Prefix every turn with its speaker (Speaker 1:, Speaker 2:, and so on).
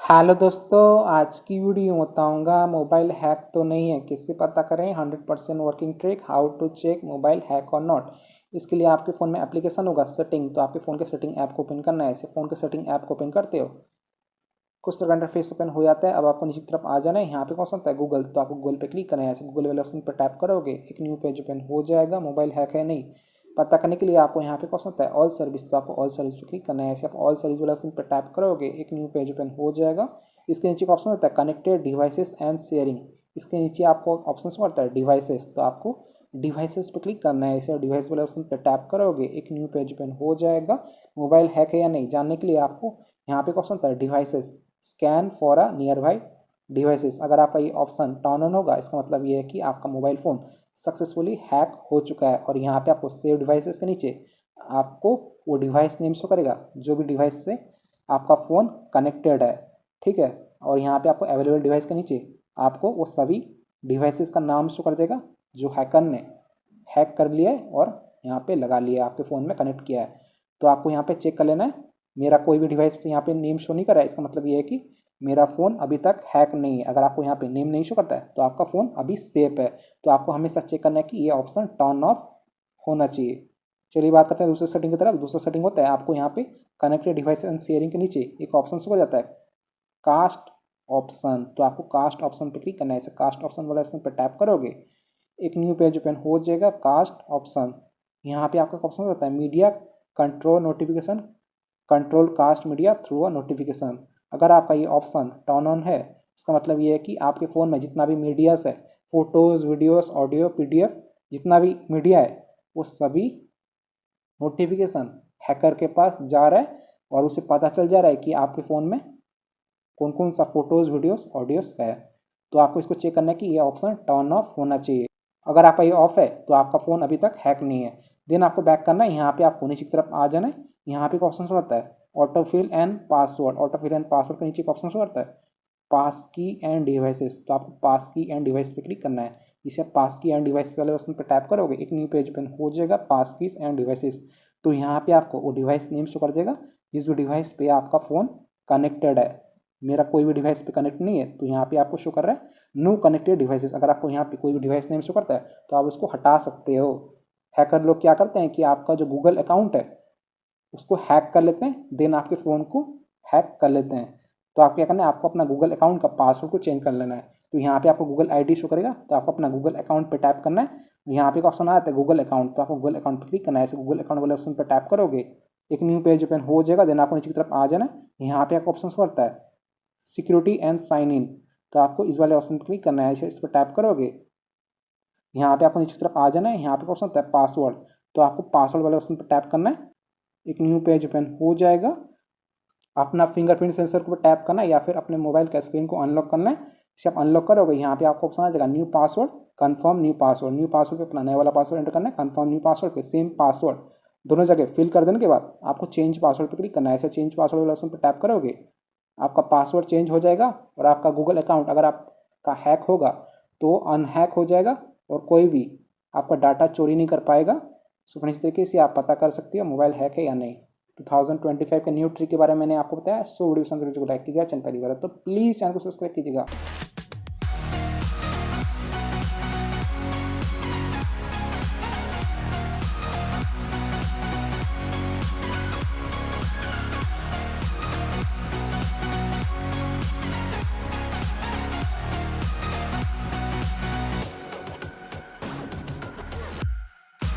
Speaker 1: Hello दोस्तों, आज की वीडियो बताऊंगा मोबाइल हैक तो नहीं है, किससे पता करें 100% working trick, how to check mobile hack और नॉट। इसके लिए आपके फ़ोन में एप्लीकेशन होगा सेटिंग, तो आपके फ़ोन के सेटिंग ऐप को ओपन करना है। ऐसे फ़ोन के सेटिंग ऐप को ओपन करते हो, कुछ तरह का इंटरफेस ओपन हो जाता है। अब आपको नीचे की तरफ आ जाना है, यहाँ पे कौन सा होता है गूगल, तो आपको गूगल पे क्लिक करना है। ऐसे गूगल वाले ऑप्शन पर टैप करोगे, एक न्यू पेज ओपन हो जाएगा। मोबाइल हैक है नहीं पता करने के लिए आपको यहाँ पे कौन सा होता है ऑल सर्विस, तो आपको ऑल सर्विस पर क्लिक करना है। ऐसे आप ऑल सर्विस वाले ऑप्शन पर टैप करोगे, एक न्यू पेज ओपन हो जाएगा। इसके नीचे का ऑप्शन होता है कनेक्टेड डिवाइसेस एंड शेयरिंग, इसके नीचे आपको ऑप्शन होता है डिवाइसेस, तो आपको डिवाइसेस पर क्लिक करना है। ऐसे डिवाइस वाले ऑप्शन पर टैप करोगे, एक न्यू पेज ओपन हो जाएगा। मोबाइल हैक है या नहीं जानने के लिए आपको यहाँ पे ऑप्शन होता है devices, scan for a near by devices. अगर आपका ये ऑप्शन टर्न ऑन होगा, इसका मतलब ये है कि आपका मोबाइल फ़ोन सक्सेसफुली हैक हो चुका है। और यहाँ पे आपको सेव डिवाइसेस के नीचे आपको वो डिवाइस नेम शो करेगा जो भी डिवाइस से आपका फ़ोन कनेक्टेड है, ठीक है। और यहाँ पे आपको अवेलेबल डिवाइस के नीचे आपको वो सभी डिवाइसेस का नाम शो कर देगा जो हैकर ने हैक कर लिया है और यहाँ पे लगा लिया है, आपके फ़ोन में कनेक्ट किया है। तो आपको यहाँ पे चेक कर लेना है, मेरा कोई भी डिवाइस यहाँ पे नेम शो नहीं कर रहा है, इसका मतलब ये है कि मेरा फ़ोन अभी तक हैक नहीं है। अगर आपको यहाँ पे नेम नहीं शो करता है तो आपका फ़ोन अभी सेफ है। तो आपको हमेशा चेक करना है कि ये ऑप्शन टर्न ऑफ होना चाहिए। चलिए बात करते हैं दूसरे सेटिंग की तरफ। दूसरा सेटिंग होता है आपको यहाँ पे कनेक्टेड डिवाइस एंड शेयरिंग के नीचे एक ऑप्शन शो हो जाता है कास्ट ऑप्शन, तो आपको कास्ट ऑप्शन पर क्लिक करना है। ऐसे कास्ट ऑप्शन वाले ऑप्शन पर टैप करोगे, एक न्यू पेज ओपन हो जाएगा। कास्ट ऑप्शन, यहाँ पे आपका ऑप्शन होता है media control notification, control cast media through a notification. अगर आपका ये ऑप्शन टर्न ऑन है, इसका मतलब ये है कि आपके फ़ोन में जितना भी मीडियास है, फोटोज़, वीडियोस, ऑडियो, पीडीएफ, जितना भी मीडिया है वो सभी नोटिफिकेशन हैकर के पास जा रहा है और उसे पता चल जा रहा है कि आपके फ़ोन में कौन कौन सा फोटोज़, वीडियोस, ऑडियोस है। तो आपको इसको चेक करना है कि ये ऑप्शन टर्न ऑफ होना चाहिए। अगर आपका ये ऑफ है तो आपका फ़ोन अभी तक हैक नहीं है। देन आपको बैक करना है, यहाँ पे आपको नीचे की तरफ आ जाना है। यहाँ पे एक ऑप्शन होता है auto fill and password, auto fill and password के नीचे एक ऑप्शन होता है पास की एंड डिवाइसेस, तो आपको पास की एंड डिवाइस पे क्लिक करना है। इसे आप पास की एंड डिवाइस वाले ऑप्शन पर टैप करोगे, एक न्यू पेज ओपन हो जाएगा पास कीज एंड डिवाइसेस। तो यहाँ पे आपको वो डिवाइस नेम शो कर देगा जिस भी डिवाइस पे आपका फ़ोन कनेक्टेड है। मेरा कोई भी डिवाइस पे कनेक्ट नहीं है तो यहाँ पे आपको शो कर रहा है नो कनेक्टेड डिवाइसेस। अगर आपको यहाँ पे कोई भी डिवाइस नेम शो करता है तो आप उसको हटा सकते हो। हैकर लोग क्या करते हैं कि आपका जो गूगल अकाउंट है उसको हैक कर लेते हैं, देन आपके फ़ोन को हैक कर लेते हैं। तो आपको क्या करना है, आपको अपना गूगल अकाउंट का पासवर्ड को चेंज कर लेना है। तो यहाँ पे आपको गूगल आईडी शो करेगा, तो आपको अपना गूगल अकाउंट पे टैप करना है। यहाँ पे एक ऑप्शन आता है गूगल अकाउंट, तो आपको गूगल अकाउंट पे क्लिक करना है। ऐसे गूगल अकाउंट वाले ऑप्शन पर टैप करोगे, एक न्यू पेज ओपन हो जाएगा। देन आपको नीचे की तरफ आ जाना है, यहाँ पे आपको ऑप्शन होता है सिक्योरिटी एंड साइन इन, तो आपको इस वाले ऑप्शन पर क्लिक करना है। इस पर टैप करोगे, यहाँ पे आपको नीचे की तरफ आ जाना है। यहाँ पे ऑप्शन होता है पासवर्ड, तो आपको पासवर्ड वाले ऑप्शन पर टैप करना है, एक न्यू पेज ओपन हो जाएगा। अपना फिंगरप्रिंट सेंसर को टैप करना है या फिर अपने मोबाइल का स्क्रीन को अनलॉक करना है। इसे आप अनलॉक करोगे, यहाँ पे आपको ऑप्शन आ जाएगा new password, confirm new password. New password पे अपना नया वाला पासवर्ड एंटर करना है, कंफर्म न्यू पासवर्ड पे सेम पासवर्ड दोनों जगह फिल कर देने के बाद आपको चेंज पासवर्ड पे क्लिक करना है। ऐसे चेंज पासवर्ड वाले ऑप्शन पर टैप करोगे, आपका पासवर्ड चेंज हो जाएगा और आपका गूगल अकाउंट अगर आपका हैक होगा तो अनहैक हो जाएगा और कोई भी आपका डाटा चोरी नहीं कर पाएगा। सो फ्रेंड्स, इस तरीके से आप पता कर सकते हो मोबाइल हैक है या नहीं। 2025 के न्यू ट्रिक के बारे में मैंने आपको बताया। सो वीडियो को लाइक कीजिएगा, चैनल पहली बार है तो प्लीज़ चैनल को सब्सक्राइब कीजिएगा।